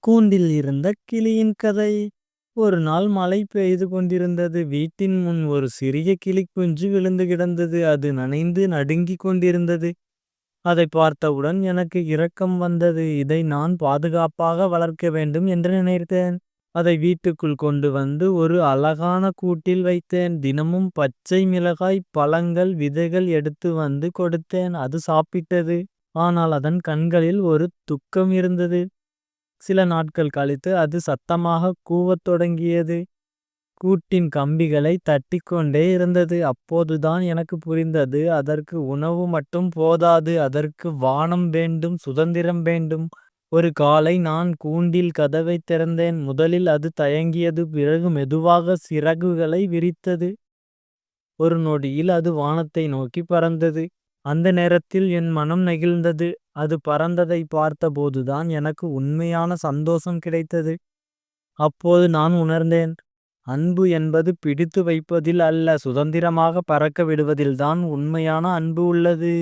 கூண்டில் இருந்த கிளியின் கதை. ஒரு நாள் மழை பெய்து கொண்டிருந்தது. வீட்டின் முன் ஒரு சிறிய கிளிக்குஞ்சு விழுந்து கிடந்தது. அது நனைந்து நடுங்கிக் கொண்டிருந்தது. அதை பார்த்தவுடன் எனக்கு இரக்கம் வந்தது. இதை நான் பாதுகாப்பாக வளர்க்க வேண்டும் என்று நினைத்தேன். அதை வீட்டுக்குள் கொண்டு வந்து ஒரு அழகான கூட்டில் வைத்தேன். தினமும் பச்சை மிளகாய், பழங்கள், விதைகள் எடுத்து வந்து கொடுத்தேன். அது சாப்பிட்டது. ஆனால் அதன் கண்களில் ஒரு துக்கம் இருந்தது. சில நாட்கள் கழித்து அது சத்தமாக கூவத் தொடங்கியது. கூட்டின் கம்பிகளை தட்டிக்கொண்டே இருந்தது. அப்போதுதான் எனக்கு புரிந்தது, அதற்கு உணவு மட்டும் போதாது. அதற்கு வானம் வேண்டும், சுதந்திரம் வேண்டும். ஒரு காலை நான் கூண்டில் கதவைத் திறந்தேன். முதலில் அது தயங்கியது, பிறகு மெதுவாக சிறகுகளை விரித்தது. ஒரு நொடியில் அது வானத்தை நோக்கி பறந்தது. அந்த நேரத்தில் என் மனம் நெகிழ்ந்தது. அது பறந்ததை பார்த்தபோதுதான் எனக்கு உண்மையான சந்தோஷம் கிடைத்தது. அப்போது நான் உணர்ந்தேன், அன்பு என்பது பிடித்து வைப்பதில் அல்ல, சுதந்திரமாக பறக்க விடுவதில்தான் உண்மையான அன்பு உள்ளது.